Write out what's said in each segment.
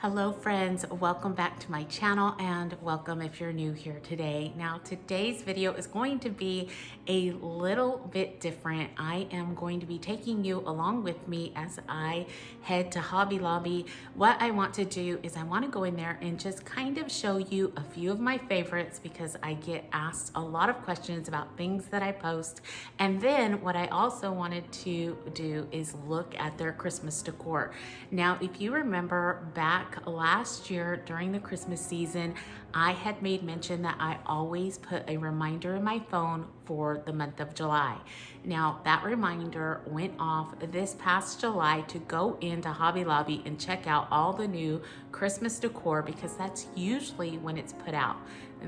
Hello friends, welcome back to my channel and welcome if you're new here today. Now today's video is going to be a little bit different. I am going to be taking you along with me as I head to Hobby Lobby. What I want to do is I want to go in there and just kind of show you a few of my favorites because I get asked a lot of questions about things that I post. And then what I also wanted to do is look at their Christmas decor. Now, if you remember back last year during the Christmas season, I had made mention that I always put a reminder in my phone for the month of July. Now that reminder went off this past July to go into Hobby Lobby and check out all the new Christmas decor because that's usually when it's put out.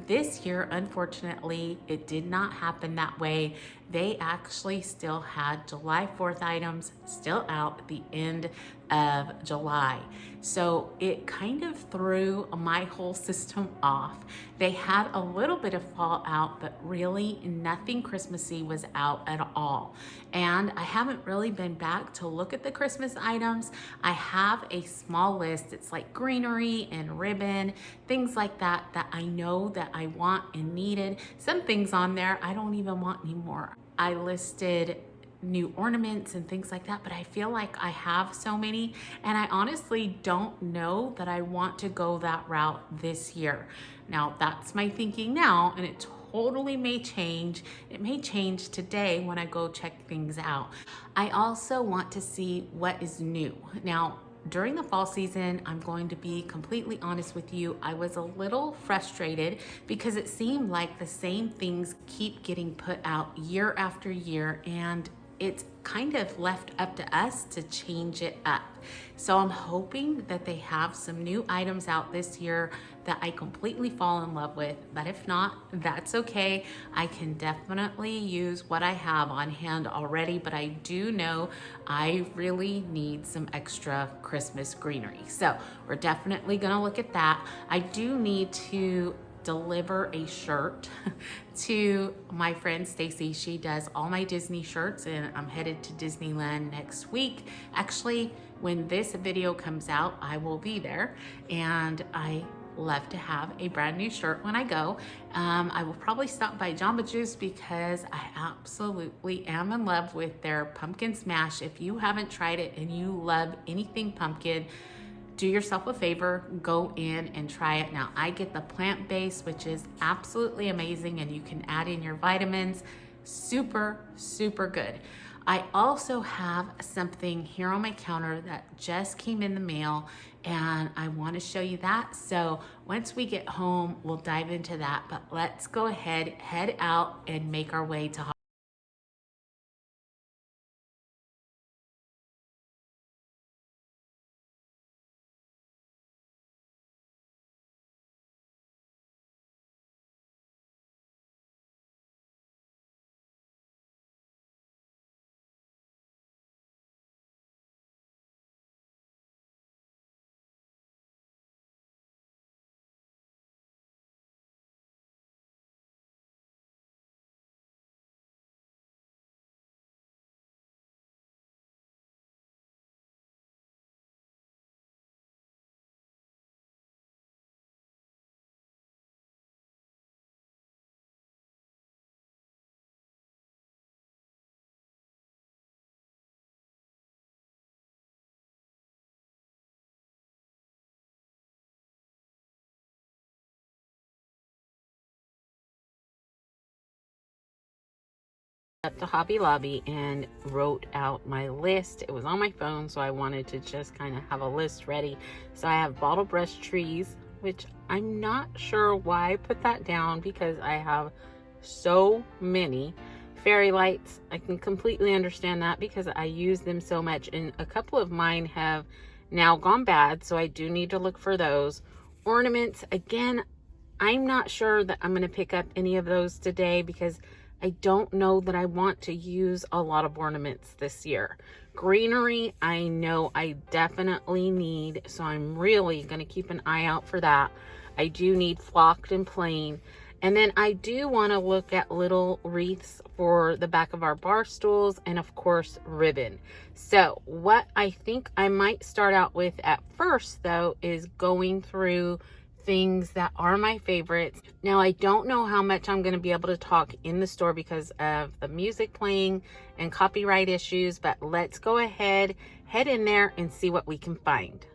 This year, unfortunately, it did not happen that way. They actually still had July 4th items still out at the end of July. So it kind of threw my whole system off. They had a little bit of fallout, but really nothing Christmassy was out at all. And I haven't really been back to look at the Christmas items. I have a small list. It's like greenery and ribbon, things like that, that I know that I want and needed. Some things on there I don't even want anymore. I listed new ornaments and things like that, but I feel like I have so many and I honestly don't know that I want to go that route this year. Now that's my thinking now, and it totally may change. It may change today when I go check things out. I also want to see what is new. Now, during the fall season, I'm going to be completely honest with you, I was a little frustrated because it seemed like the same things keep getting put out year after year, and it's kind of left up to us to change it up. So I'm hoping that they have some new items out this year that I completely fall in love with, but if not, that's okay. I can definitely use what I have on hand already, but I do know I really need some extra Christmas greenery. So we're definitely gonna look at that. I do need to deliver a shirt to my friend Stacy. She does all my Disney shirts and I'm headed to Disneyland next week. Actually, when this video comes out, I will be there, and I love to have a brand new shirt when I go. I will probably stop by Jamba Juice because I absolutely am in love with their pumpkin smash. If you haven't tried it and you love anything pumpkin, do yourself a favor, go in and try it. Now I get the plant-based, which is absolutely amazing, and you can add in your vitamins. Super, super good. I also have something here on my counter that just came in the mail, and I want to show you that. So once we get home, we'll dive into that, but let's go ahead, head out and make our way to at the Hobby Lobby and wrote out my list. It was on my phone, so I wanted to just kind of have a list ready. So I have bottle brush trees, which I'm not sure why I put that down because I have so many. Fairy lights, I can completely understand that because I use them so much, and a couple of mine have now gone bad, so I do need to look for those. Ornaments, again, I'm not sure that I'm going to pick up any of those today because I don't know that I want to use a lot of ornaments this year. Greenery, I know I definitely need, so I'm really going to keep an eye out for that. I do need flocked and plain. And then I do want to look at little wreaths for the back of our bar stools, and of course ribbon. So what I think I might start out with at first though is going through things that are my favorites. Now I don't know how much I'm going to be able to talk in the store because of the music playing and copyright issues, but let's go ahead, head in there and see what we can find.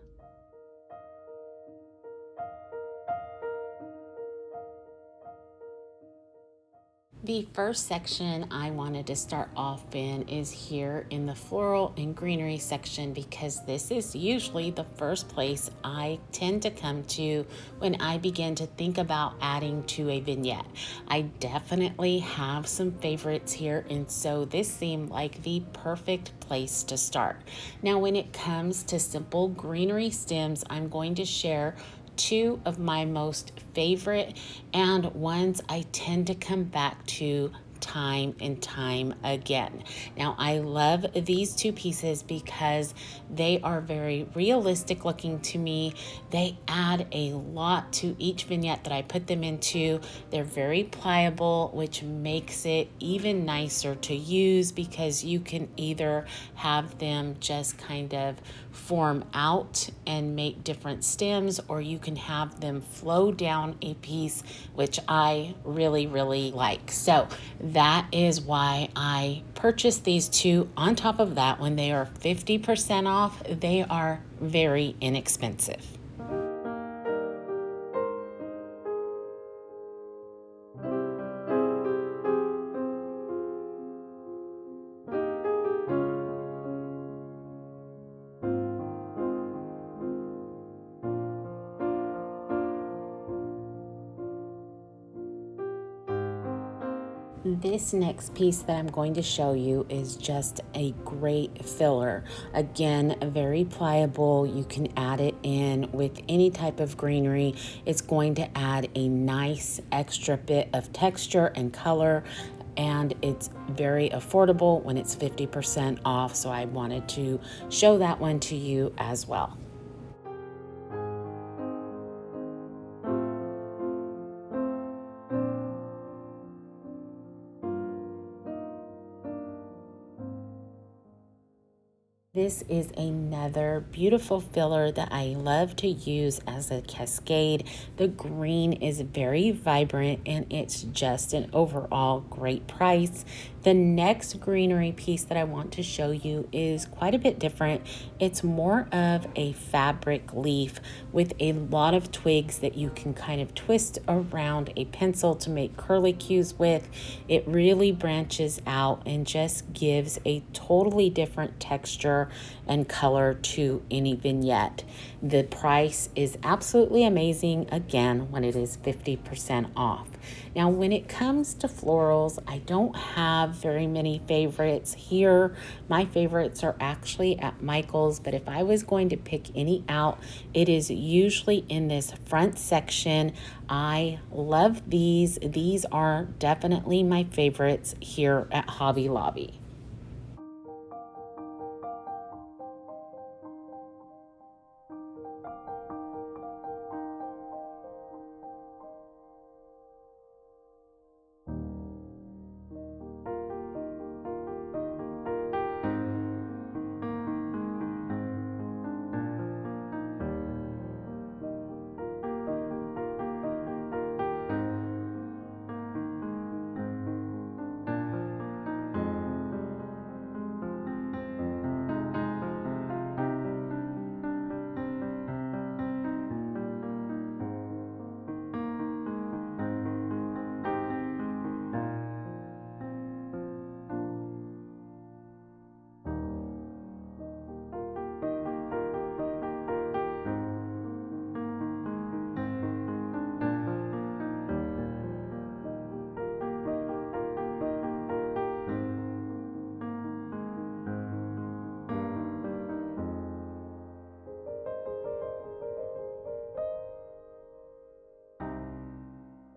The first section I wanted to start off in is here in the floral and greenery section, because this is usually the first place I tend to come to when I begin to think about adding to a vignette. I definitely have some favorites here, and so this seemed like the perfect place to start. Now, when it comes to simple greenery stems, I'm going to share two of my most favorite and ones I tend to come back to time and time again. Now, I love these two pieces because they are very realistic looking to me. They add a lot to each vignette that I put them into. They're very pliable, which makes it even nicer to use because you can either have them just kind of form out and make different stems, or you can have them flow down a piece, which I really like. So that is why I purchased these two. On top of that, when they are 50% off, they are very inexpensive. This next piece that I'm going to show you is just a great filler. Again, very pliable. You can add it in with any type of greenery. It's going to add a nice extra bit of texture and color, and it's very affordable when it's 50% off. So I wanted to show that one to you as well. This is another beautiful filler that I love to use as a cascade. The green is very vibrant and it's just an overall great price. The next greenery piece that I want to show you is quite a bit different. It's more of a fabric leaf with a lot of twigs that you can kind of twist around a pencil to make curlicues with. It really branches out and just gives a totally different texture and color to any vignette. The price is absolutely amazing, again, when it is 50% off. Now, when it comes to florals, I don't have very many favorites here. My favorites are actually at Michael's, but if I was going to pick any out, it is usually in this front section. I love these. These are definitely my favorites here at Hobby Lobby.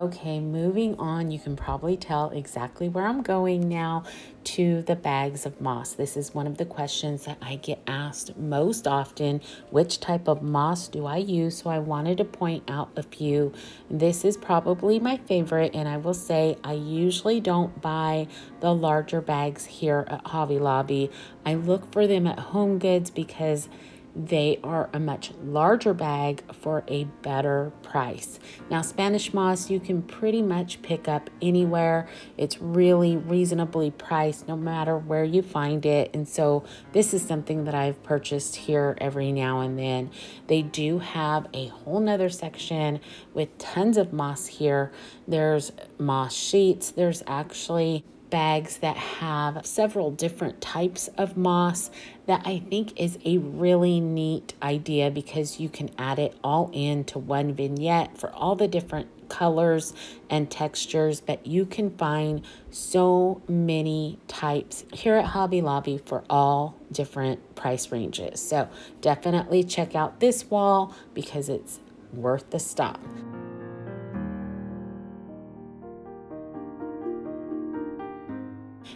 Okay, moving on, you can probably tell exactly where I'm going now, to the bags of moss. This is one of the questions that I get asked most often. Which type of moss do I use? So I wanted to point out a few. This is probably my favorite, and I will say I usually don't buy the larger bags here at Hobby Lobby. I look for them at Home Goods because they are a much larger bag for a better price. Now, Spanish moss you can pretty much pick up anywhere. It's really reasonably priced no matter where you find it. And so this is something that I've purchased here every now and then. They do have a whole nother section with tons of moss here. There's moss sheets. There's actually bags that have several different types of moss that I think is a really neat idea, because you can add it all into one vignette for all the different colors and textures. But you can find so many types here at Hobby Lobby for all different price ranges. So definitely check out this wall because it's worth the stop.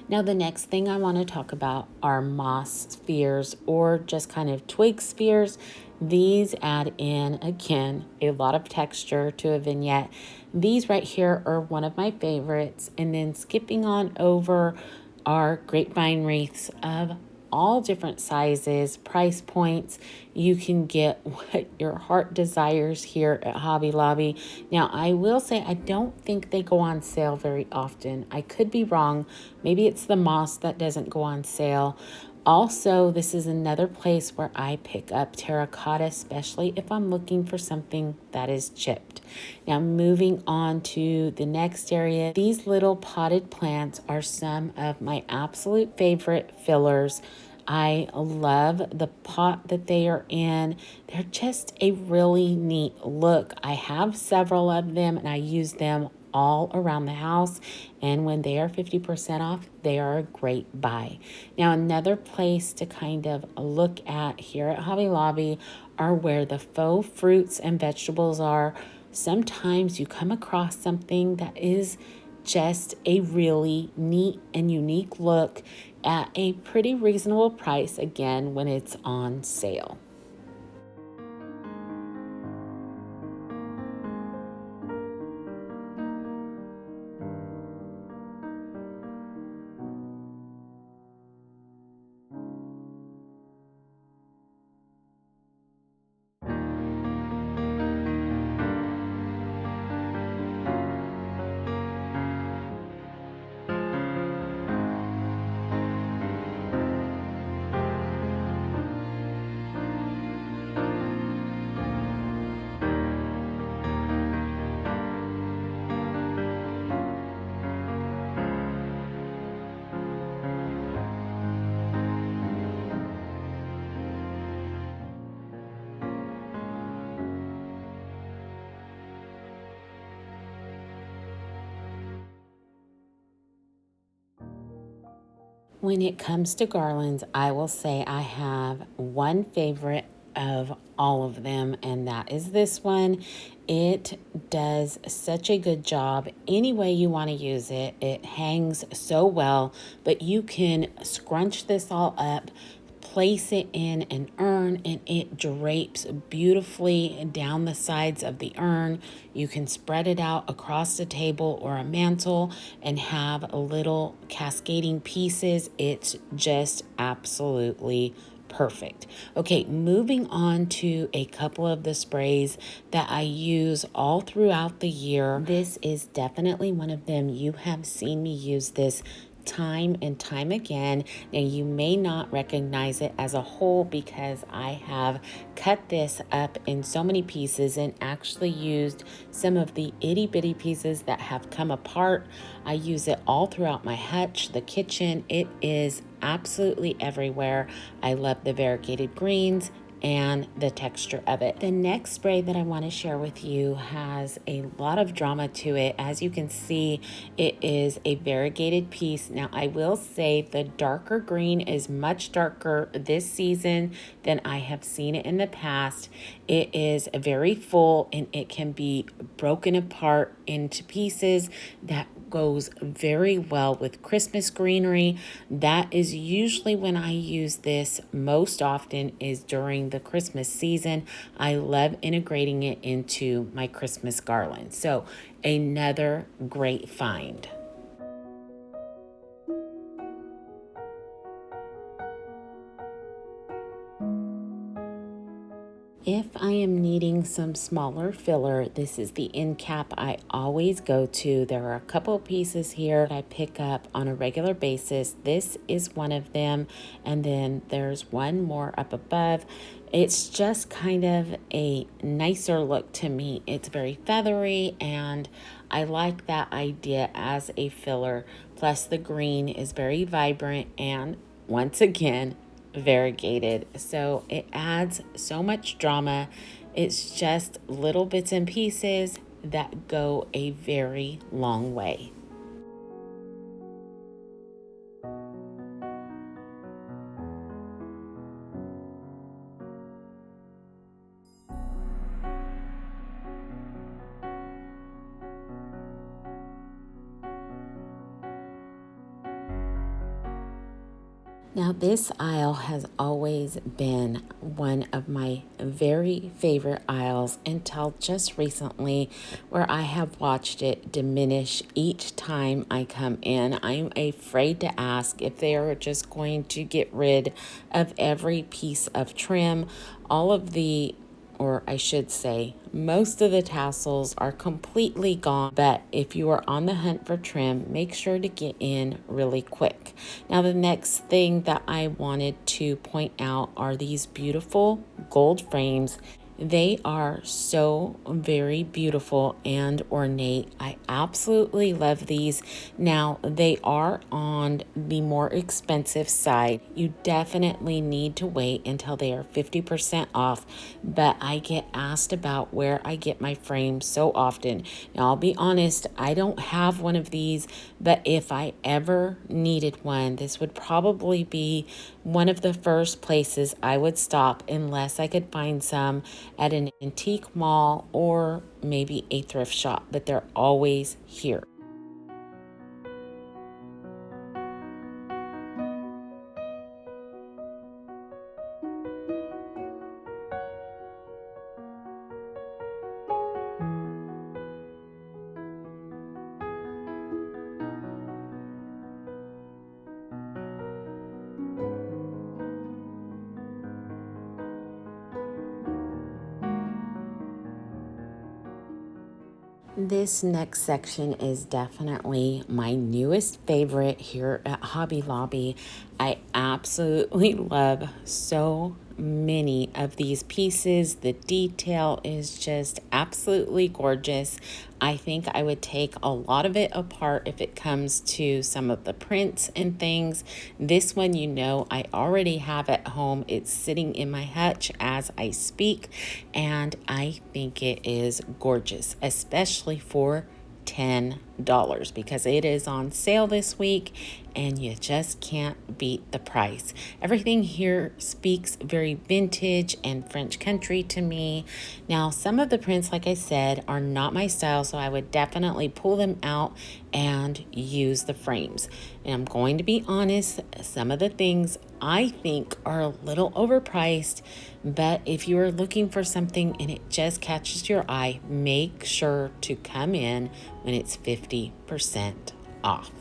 Now, the next thing I want to talk about are moss spheres, or just kind of twig spheres. These add in, again, a lot of texture to a vignette. These right here are one of my favorites. And then skipping on over are grapevine wreaths of all different sizes, price points. You can get what your heart desires here at Hobby Lobby. Now, I will say I don't think they go on sale very often. I could be wrong. Maybe it's the moss that doesn't go on sale. Also, this is another place where I pick up terracotta, especially if I'm looking for something that is chipped. Now, moving on to the next area, these little potted plants are some of my absolute favorite fillers. I love the pot that they are in. They're just a really neat look. I have several of them and I use them all around the house, and when they are 50% off, they are a great buy. Now, another place to kind of look at here at Hobby Lobby are where the faux fruits and vegetables are. Sometimes you come across something that is just a really neat and unique look at a pretty reasonable price, again, when it's on sale. When it comes to garlands, I will say I have one favorite of all of them, and that is this one. It does such a good job any way you want to use it. It hangs so well, but you can scrunch this all up, place it in an urn, and it drapes beautifully down the sides of the urn. You can spread it out across a table or a mantle and have little cascading pieces. It's just absolutely perfect. Okay, moving on to a couple of the sprays that I use all throughout the year. This is definitely one of them. You have seen me use this time and time again. Now, you may not recognize it as a whole because I have cut this up in so many pieces and actually used some of the itty bitty pieces that have come apart. I use it all throughout my hutch, the kitchen. It is absolutely everywhere. I love the variegated greens and the texture of it. The next spray that I want to share with you has a lot of drama to it. As you can see, it is a variegated piece. Now, I will say the darker green is much darker this season than I have seen it in the past. It is very full and it can be broken apart into pieces. That goes very well with Christmas greenery. That is usually when I use this most often, is during the Christmas season. I love integrating it into my Christmas garland. So another great find. If I am needing some smaller filler, this is the end cap I always go to. There are a couple pieces here that I pick up on a regular basis. This is one of them, and then there's one more up above. It's just kind of a nicer look to me. It's very feathery, and I like that idea as a filler. Plus the green is very vibrant and, once again, variegated, so it adds so much drama. It's just little bits and pieces that go a very long way. Now, this aisle has always been one of my very favorite aisles until just recently, where I have watched it diminish each time I come in. I'm afraid to ask if they are just going to get rid of every piece of trim. All of the, or I should say, most of the tassels are completely gone, but if you are on the hunt for trim, make sure to get in really quick. Now, the next thing that I wanted to point out are these beautiful gold frames. They are so very beautiful and ornate. I absolutely love these. Now, they are on the more expensive side. You definitely need to wait until they are 50% off, but I get asked about where I get my frames so often. Now, I'll be honest, I don't have one of these, but if I ever needed one, this would probably be one of the first places I would stop, unless I could find some at an antique mall or maybe a thrift shop, but they're always here. This next section is definitely my newest favorite here at Hobby Lobby. I absolutely love so many of these pieces. The detail is just absolutely gorgeous. I think I would take a lot of it apart if it comes to some of the prints and things. This one, I already have at home. It's sitting in my hutch as I speak, and I think it is gorgeous, especially for $10, because it is on sale this week and you just can't beat the price. Everything here speaks very vintage and French country to me. Now, some of the prints, like I said, are not my style, so I would definitely pull them out and use the frames. And I'm going to be honest, some of the things I think are a little overpriced, but if you are looking for something and it just catches your eye, make sure to come in when it's 50% off.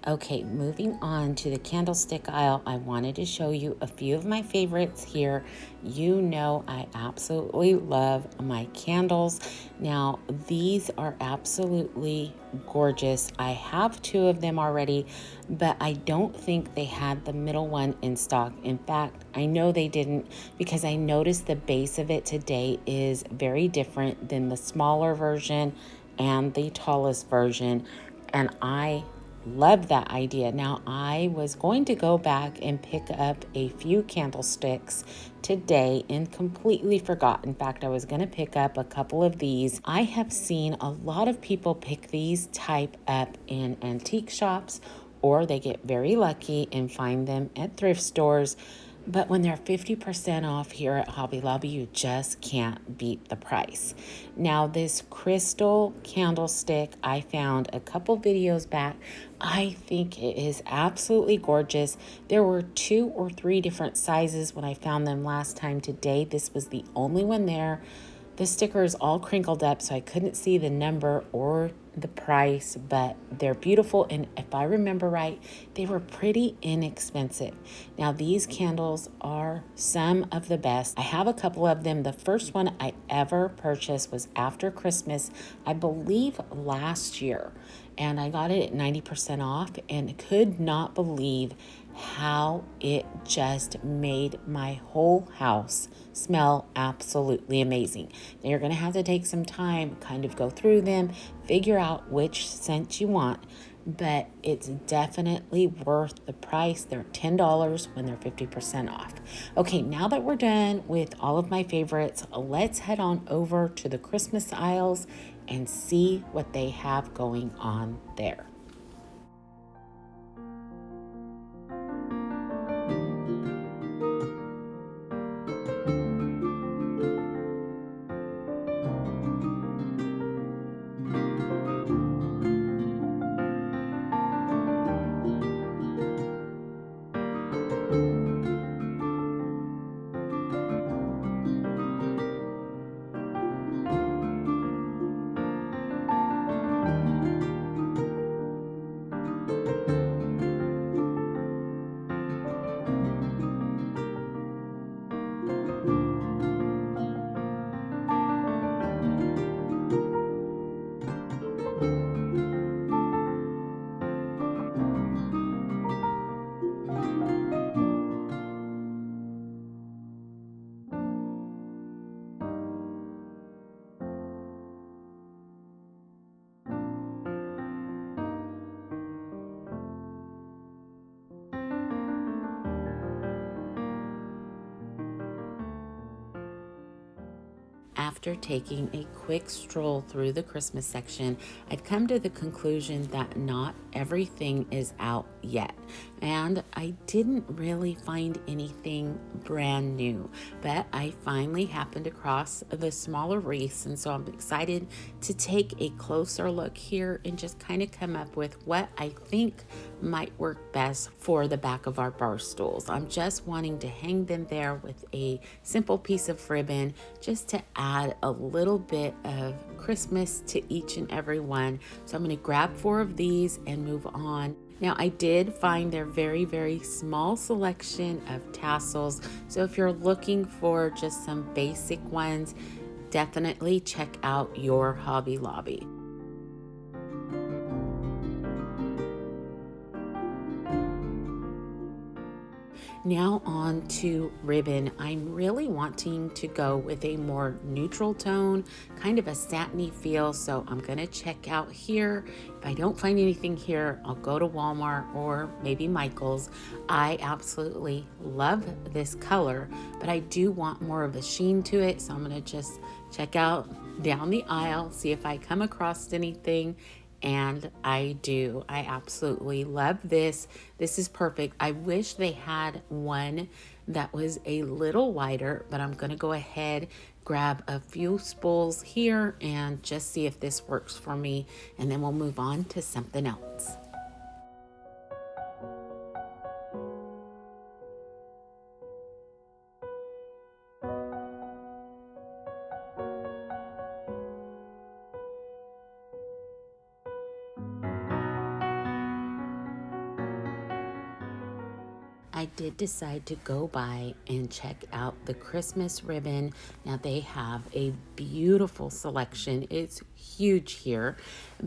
Okay, moving on to the candlestick aisle, I wanted to show you a few of my favorites here. You know I absolutely love my candles. Now, these are absolutely gorgeous. I have two of them already, but I don't think they had the middle one in stock. In fact, I know they didn't because I noticed the base of it today is very different than the smaller version and the tallest version, and I love that idea. Now, I was going to go back and pick up a few candlesticks today and completely forgot. In fact, I was going to pick up a couple of these. I have seen a lot of people pick these type up in antique shops, or they get very lucky and find them at thrift stores. But when they're 50% off here at Hobby Lobby, you just can't beat the price. Now, this crystal candlestick I found a couple videos back. I think it is absolutely gorgeous. There were 2 or 3 different sizes when I found them last time. Today, this was the only one there. The sticker is all crinkled up, so I couldn't see the number or the price, but they're beautiful. And if I remember right, they were pretty inexpensive. Now, these candles are some of the best. I have a couple of them. The first one I ever purchased was after Christmas, I believe last year. And I got it at 90% off and could not believe how it just made my whole house smell absolutely amazing. Now you're going to have to take some time, kind of go through them, figure out which scent you want, but it's definitely worth the price. They're $10 when they're 50% off. Okay, now that we're done with all of my favorites, let's head on over to the Christmas aisles and see what they have going on there. After taking a quick stroll through the Christmas section, I've come to the conclusion that not everything is out yet. And I didn't really find anything brand new, but I finally happened across the smaller wreaths. And so I'm excited to take a closer look here and just kind of come up with what I think might work best for the back of our bar stools. I'm just wanting to hang them there with a simple piece of ribbon just to add a little bit of Christmas to each and every one. So I'm going to grab 4 of these and move on. Now, I did find their very, very small selection of tassels. So if you're looking for just some basic ones, definitely check out your Hobby Lobby. Now on to ribbon. I'm really wanting to go with a more neutral tone, kind of a satiny feel. So I'm gonna check out here. If I don't find anything here, I'll go to Walmart or maybe Michael's. I absolutely love this color, but I do want more of a sheen to it. So I'm gonna just check out down the aisle, see if I come across anything. And I do. I absolutely love this. This is perfect. I wish they had one that was a little wider, but I'm going to go ahead, grab a few spools here and just see if this works for me. And then we'll move on to something else. I did decide to go by and check out the Christmas ribbon. Now they have a beautiful selection. It's huge here,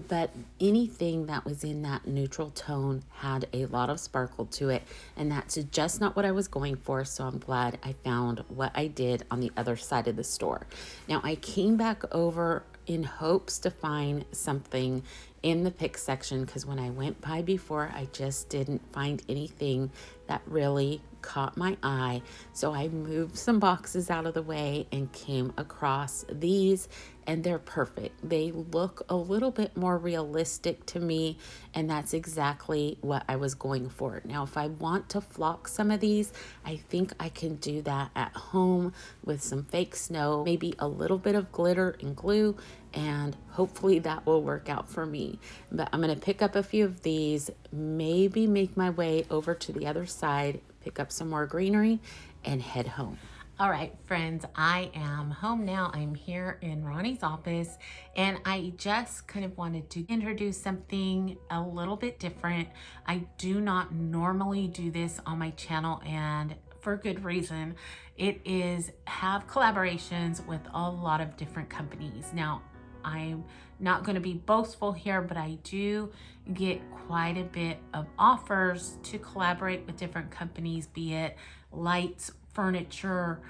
but anything that was in that neutral tone had a lot of sparkle to it, and that's just not what I was going for, so I'm glad I found what I did on the other side of the store. Now I came back over in hopes to find something in the pick section, because when I went by before, I just didn't find anything that really caught my eye. So I moved some boxes out of the way and came across these, and they're perfect. They look a little bit more realistic to me, and that's exactly what I was going for. Now, if I want to flock some of these, I think I can do that at home with some fake snow, maybe a little bit of glitter and glue, and hopefully that will work out for me. But I'm going to pick up a few of these, maybe make my way over to the other side, pick up some more greenery, and head home. All right, friends, I am home now. I'm here in Ronnie's office, and I just kind of wanted to introduce something a little bit different. I do not normally do this on my channel, and for good reason. It is have collaborations with a lot of different companies. Now, I'm not going to be boastful here, but I do get quite a bit of offers to collaborate with different companies, be it lights, furniture,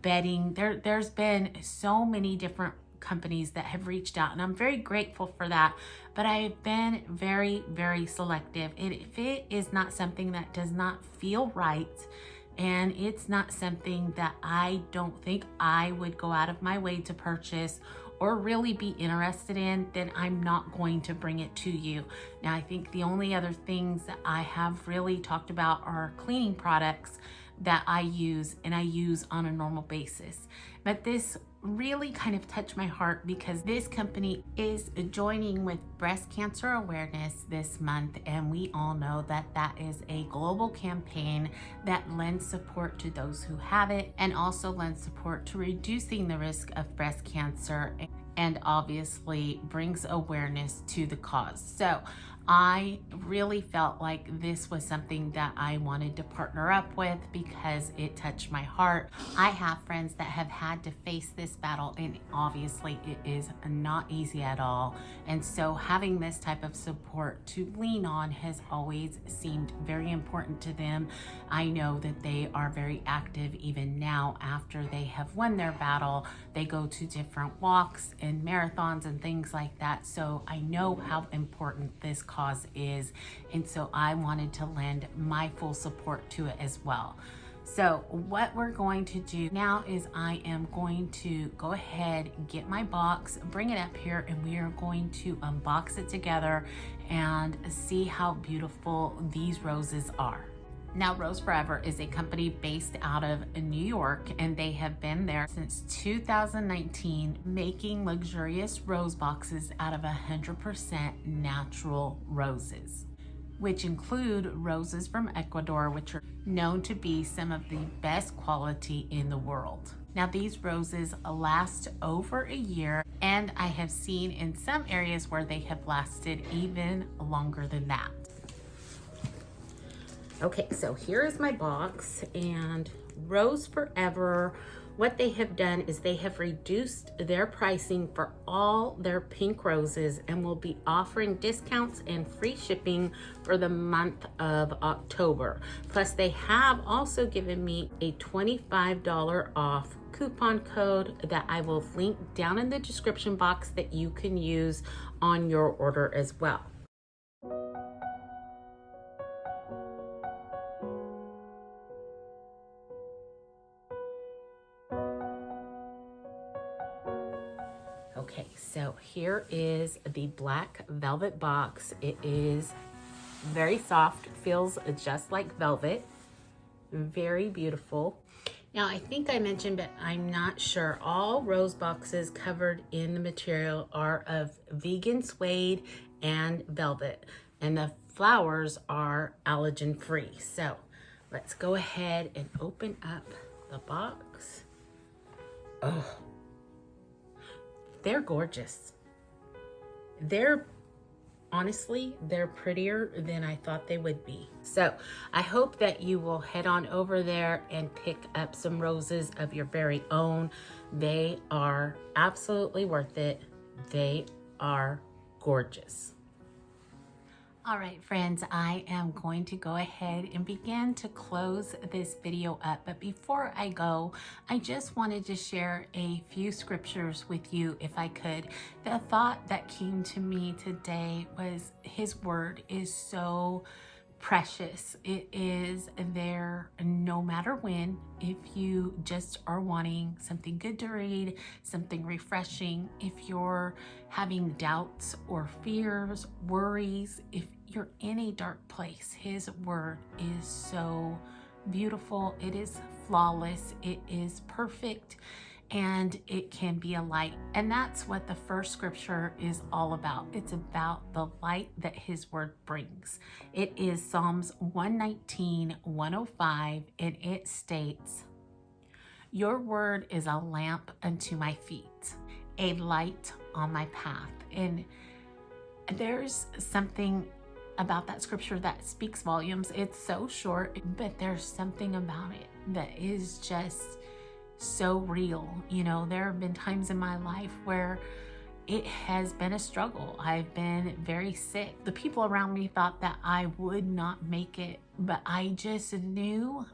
bedding. There's been so many different companies that have reached out, and I'm very grateful for that, but I've been very, very selective. If it is not something that does not feel right, and it's not something that I don't think I would go out of my way to purchase or really be interested in, then I'm not going to bring it to you. Now, I think the only other things that I have really talked about are cleaning products that I use, and I use on a normal basis. But this really kind of touched my heart because this company is joining with breast cancer awareness this month, and we all know that that is a global campaign that lends support to those who have it, and also lends support to reducing the risk of breast cancer, and obviously brings awareness to the cause. So I really felt like this was something that I wanted to partner up with because it touched my heart. I have friends that have had to face this battle, and obviously it is not easy at all. And so having this type of support to lean on has always seemed very important to them. I know that they are very active even now after they have won their battle. They go to different walks and marathons and things like that. So I know how important this cause is, and so I wanted to lend my full support to it as well. So what we're going to do now is I am going to go ahead, get my box, bring it up here, and we are going to unbox it together and see how beautiful these roses are. Now, Rose Forever is a company based out of New York, and they have been there since 2019, making luxurious rose boxes out of 100% natural roses, which include roses from Ecuador, which are known to be some of the best quality in the world. Now, these roses last over a year, and I have seen in some areas where they have lasted even longer than that. Okay, so here is my box, and Rose Forever, what they have done is they have reduced their pricing for all their pink roses and will be offering discounts and free shipping for the month of October. Plus, they have also given me a $25 off coupon code that I will link down in the description box that you can use on your order as well. Okay, so here is the black velvet box. It is very soft, feels just like velvet, very beautiful. Now, I think I mentioned, but I'm not sure, all rose boxes covered in the material are of vegan suede and velvet, and the flowers are allergen free. So let's go ahead and open up the box. Oh, they're gorgeous. They're, honestly, they're prettier than I thought they would be. So I hope that you will head on over there and pick up some roses of your very own. They are absolutely worth it. They are gorgeous. All right, friends, I am going to go ahead and begin to close this video up. But before I go, I just wanted to share a few scriptures with you, if I could. The thought that came to me today was His word is so precious. It is there no matter when. If you just are wanting something good to read, something refreshing, if you're having doubts or fears, worries, if you're in a dark place, His word is so beautiful. It is flawless. It is perfect. And it can be a light. And that's what the first scripture is all about. It's about the light that His word brings. It is Psalms 119, 105, and it states, "Your word is a lamp unto my feet, a light on my path." And there's something about that scripture that speaks volumes. It's so short, but there's something about it that is just so real. You know, there have been times in my life where it has been a struggle. I've been very sick. The people around me thought that I would not make it, but I just knew,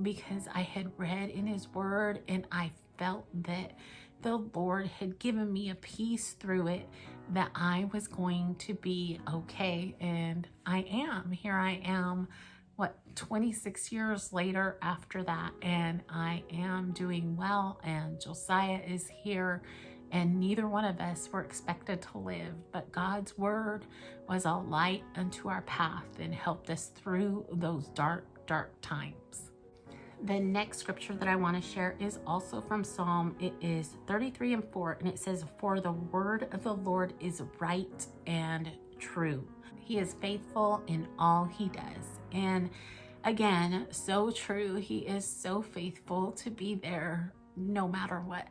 because I had read in His word and I felt that the Lord had given me a peace through it, that I was going to be okay. And I am. Here I am, 26 years later after that, and I am doing well, and Josiah is here, and neither one of us were expected to live, but God's word was a light unto our path and helped us through those dark times. The next scripture that I want to share is also from Psalm. It is 33 and 4, and it says, "For the word of the Lord is right and true. He is faithful in all He does." And again, so true. He is so faithful to be there no matter what.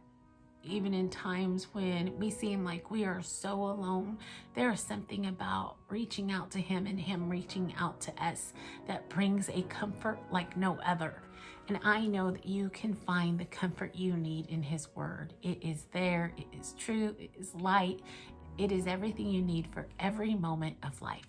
Even in times when we seem like we are so alone, there is something about reaching out to Him and Him reaching out to us that brings a comfort like no other. And I know that you can find the comfort you need in His word. It is there, it is true, it is light, it is everything you need for every moment of life.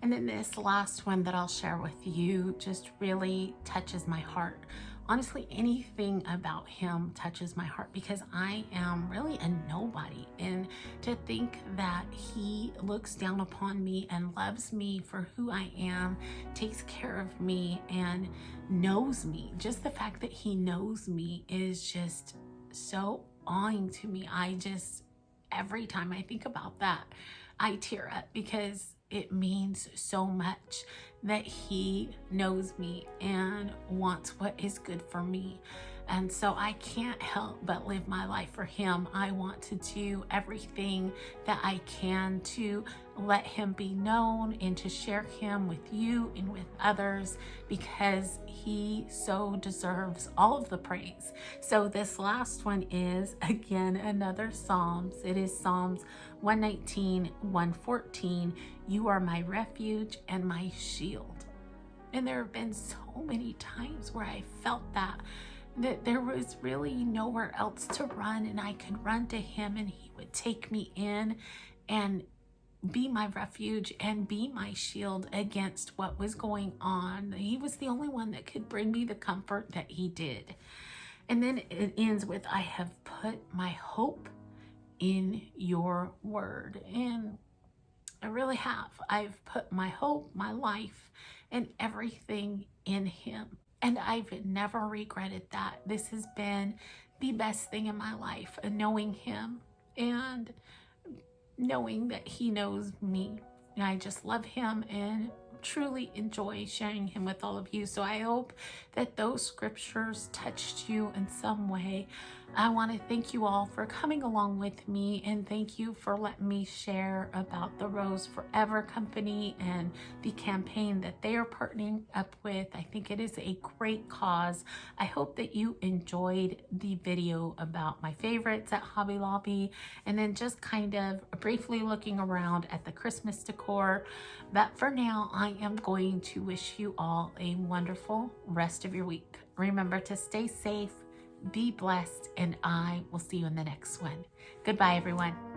And then this last one that I'll share with you just really touches my heart. Honestly, anything about Him touches my heart, because I am really a nobody. And to think that He looks down upon me and loves me for who I am, takes care of me and knows me. Just the fact that He knows me is just so awing to me. Every time I think about that, I tear up, because it means so much that He knows me and wants what is good for me. And so I can't help but live my life for Him. I want to do everything that I can to let Him be known and to share Him with you and with others, because He so deserves all of the praise. So this last one is, again, another Psalms. It is Psalms 119, 114. "You are my refuge and my shield." And there have been so many times where I felt that there was really nowhere else to run, and I could run to Him and He would take me in and be my refuge and be my shield against what was going on. He was the only one that could bring me the comfort that He did. And then it ends with, "I have put my hope in your word." And I really have. I've put my hope, my life, and everything in Him. And I've never regretted that. This has been the best thing in my life, knowing Him and knowing that He knows me. And I just love Him and truly enjoy sharing him with all of you. So I hope that those scriptures touched you in some way. I want to thank you all for coming along with me, and thank you for letting me share about the Rose Forever Company and the campaign that they are partnering up with. I think it is a great cause. I hope that you enjoyed the video about my favorites at Hobby Lobby, and then just kind of briefly looking around at the Christmas decor. But for now, I am going to wish you all a wonderful rest of your week. Remember to stay safe, be blessed, and I will see you in the next one. Goodbye, everyone.